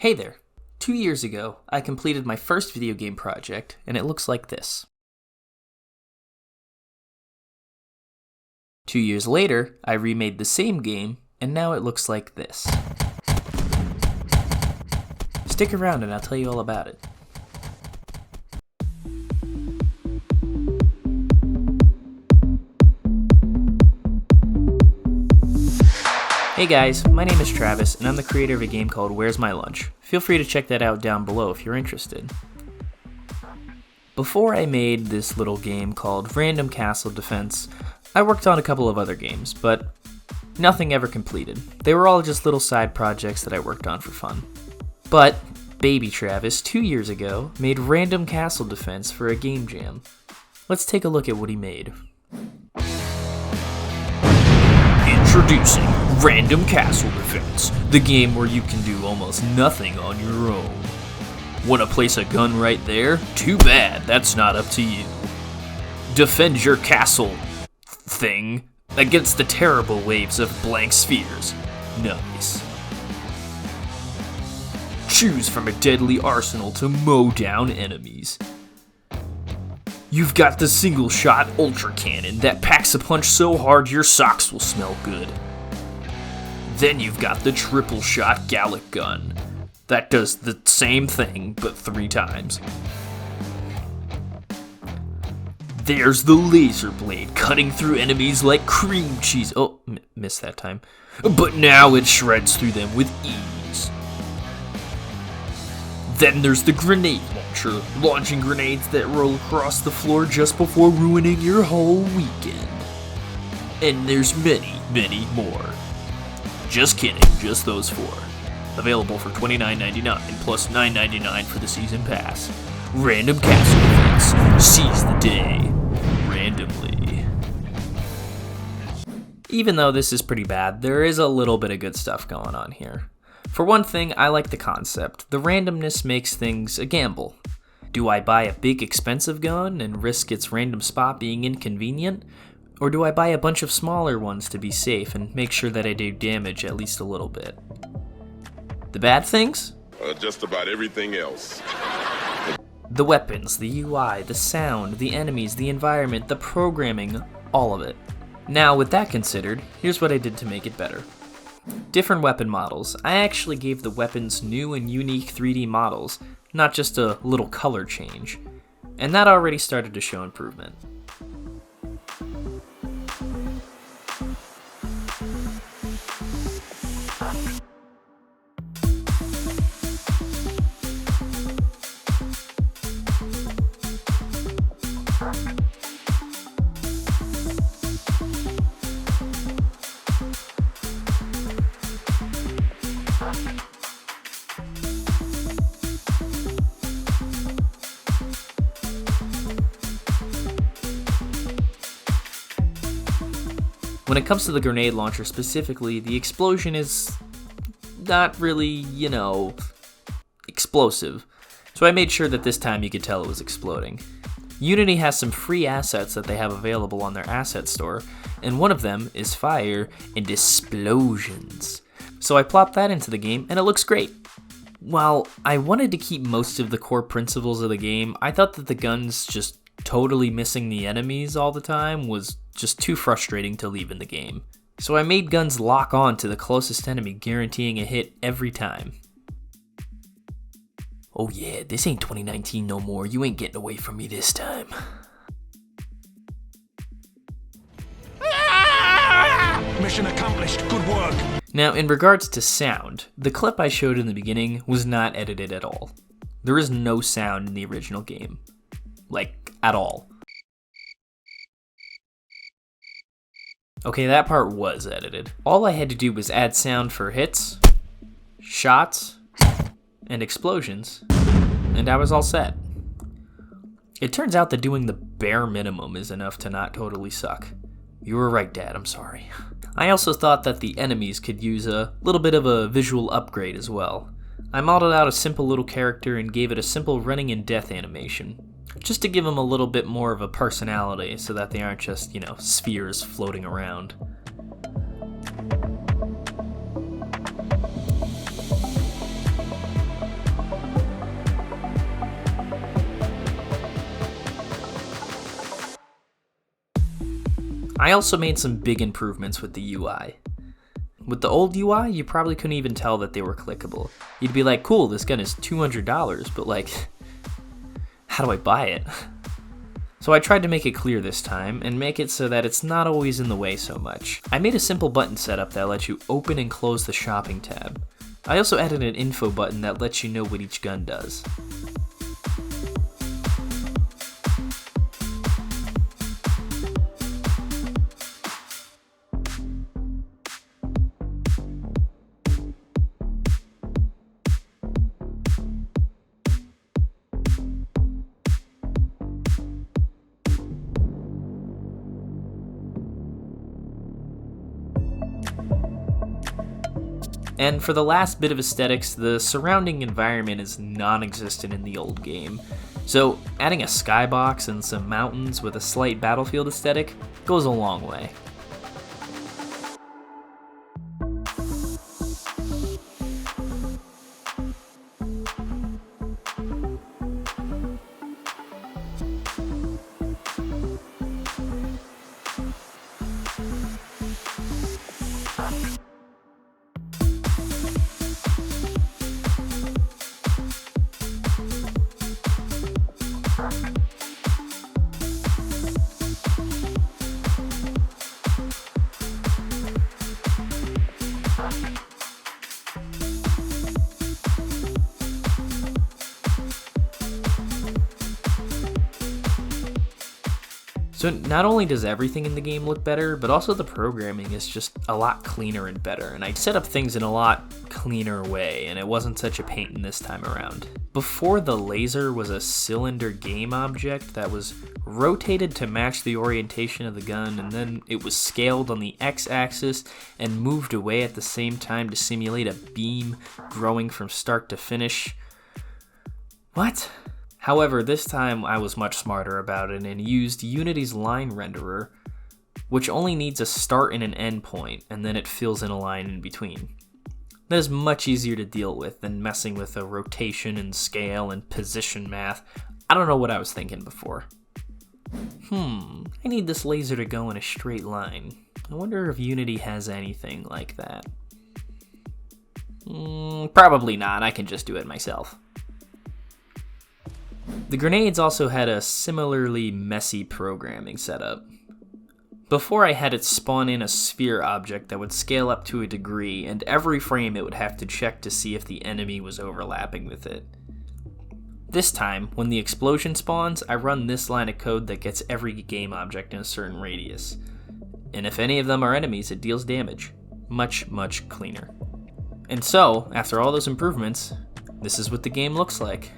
Hey there! 2 years ago, I completed my first video game project, and it looks like this. 2 years later, I remade the same game, and now it looks like this. Stick around and I'll tell you all about it. Hey guys, my name is Travis, and I'm the creator of a game called Where's My Lunch? Feel free to check that out down below if you're interested. Before I made this little game called Random Castle Defense, I worked on a couple of other games, but nothing ever completed. They were all just little side projects that I worked on for fun. But baby Travis, 2 years ago, made Random Castle Defense for a game jam. Let's take a look at what he made. Introducing Random Castle Defense, the game where you can do almost nothing on your own. Wanna place a gun right there? Too bad, that's not up to you. Defend your castle thing against the terrible waves of blank spheres. Nice. Choose from a deadly arsenal to mow down enemies. You've got the single-shot ultra cannon that packs a punch so hard your socks will smell good. Then you've got the triple-shot Gallic gun that does the same thing but 3 times. There's the laser blade cutting through enemies like cream cheese. Oh, missed that time. But now it shreds through them with ease. Then there's the grenade launcher, launching grenades that roll across the floor just before ruining your whole weekend. And there's many, many more. Just kidding, just those 4. Available for $29.99 plus $9.99 for the season pass. Random Castle Defense. Seize the day. Randomly. Even though this is pretty bad, there is a little bit of good stuff going on here. For one thing, I like the concept. The randomness makes things a gamble. Do I buy a big expensive gun and risk its random spot being inconvenient? Or do I buy a bunch of smaller ones to be safe and make sure that I do damage at least a little bit? The bad things? Just about everything else. The weapons, the UI, the sound, the enemies, the environment, the programming, all of it. Now, with that considered, here's what I did to make it better. Different weapon models. I actually gave the weapons new and unique 3D models, not just a little color change. And that already started to show improvement. When it comes to the grenade launcher specifically, the explosion is not really, explosive. So I made sure that this time you could tell it was exploding. Unity has some free assets that they have available on their asset store, and one of them is fire and explosions. So I plopped that into the game, and it looks great. While I wanted to keep most of the core principles of the game, I thought that the guns just totally missing the enemies all the time was just too frustrating to leave in the game. So I made guns lock on to the closest enemy, guaranteeing a hit every time. Oh yeah, this ain't 2019 no more. You ain't getting away from me this time. Mission accomplished. Good work. Now, in regards to sound, the clip I showed in the beginning was not edited at all. There is no sound in the original game. Like, at all. Okay, that part was edited. All I had to do was add sound for hits, shots, and explosions, and I was all set. It turns out that doing the bare minimum is enough to not totally suck. You were right, Dad, I'm sorry. I also thought that the enemies could use a little bit of a visual upgrade as well. I modeled out a simple little character and gave it a simple running and death animation, just to give them a little bit more of a personality so that they aren't just, spheres floating around. I also made some big improvements with the UI. With the old UI, you probably couldn't even tell that they were clickable. You'd be like, cool, this gun is $200, but like, how do I buy it? So I tried to make it clear this time, and make it so that it's not always in the way so much. I made a simple button setup that lets you open and close the shopping tab. I also added an info button that lets you know what each gun does. And for the last bit of aesthetics, the surrounding environment is non-existent in the old game. So adding a skybox and some mountains with a slight battlefield aesthetic goes a long way. So not only does everything in the game look better, but also the programming is just a lot cleaner and better, and I set up things in a lot cleaner way, and it wasn't such a pain this time around. Before, the laser was a cylinder game object that was rotated to match the orientation of the gun, and then it was scaled on the x-axis and moved away at the same time to simulate a beam growing from start to finish. What? However, this time I was much smarter about it and used Unity's line renderer, which only needs a start and an end point, and then it fills in a line in between. That is much easier to deal with than messing with a rotation and scale and position math. I don't know what I was thinking before. I need this laser to go in a straight line. I wonder if Unity has anything like that. Probably not, I can just do it myself. The grenades also had a similarly messy programming setup. Before, I had it spawn in a sphere object that would scale up to a degree, and every frame it would have to check to see if the enemy was overlapping with it. This time, when the explosion spawns, I run this line of code that gets every game object in a certain radius. And if any of them are enemies, it deals damage. Much, much cleaner. And so, after all those improvements, this is what the game looks like.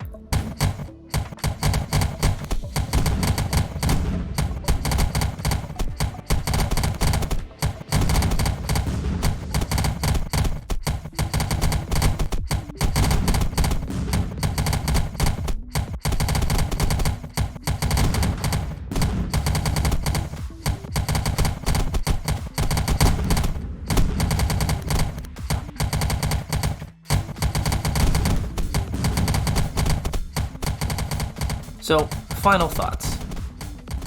So, final thoughts.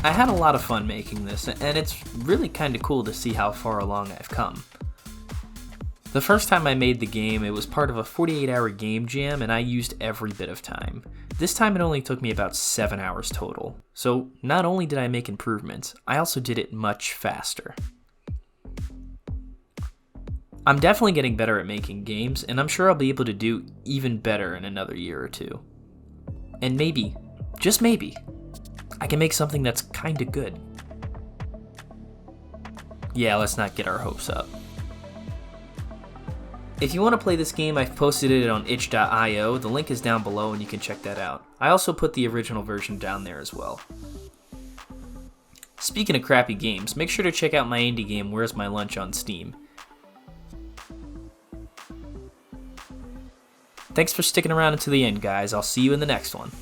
I had a lot of fun making this, and it's really kind of cool to see how far along I've come. The first time I made the game, it was part of a 48-hour game jam, and I used every bit of time. This time it only took me about 7 hours total. So, not only did I make improvements, I also did it much faster. I'm definitely getting better at making games, and I'm sure I'll be able to do even better in another year or two. And maybe, just maybe, I can make something that's kinda good. Yeah, let's not get our hopes up. If you want to play this game, I've posted it on itch.io. The link is down below and you can check that out. I also put the original version down there as well. Speaking of crappy games, make sure to check out my indie game Where's My Lunch on Steam. Thanks for sticking around until the end, guys. I'll see you in the next one.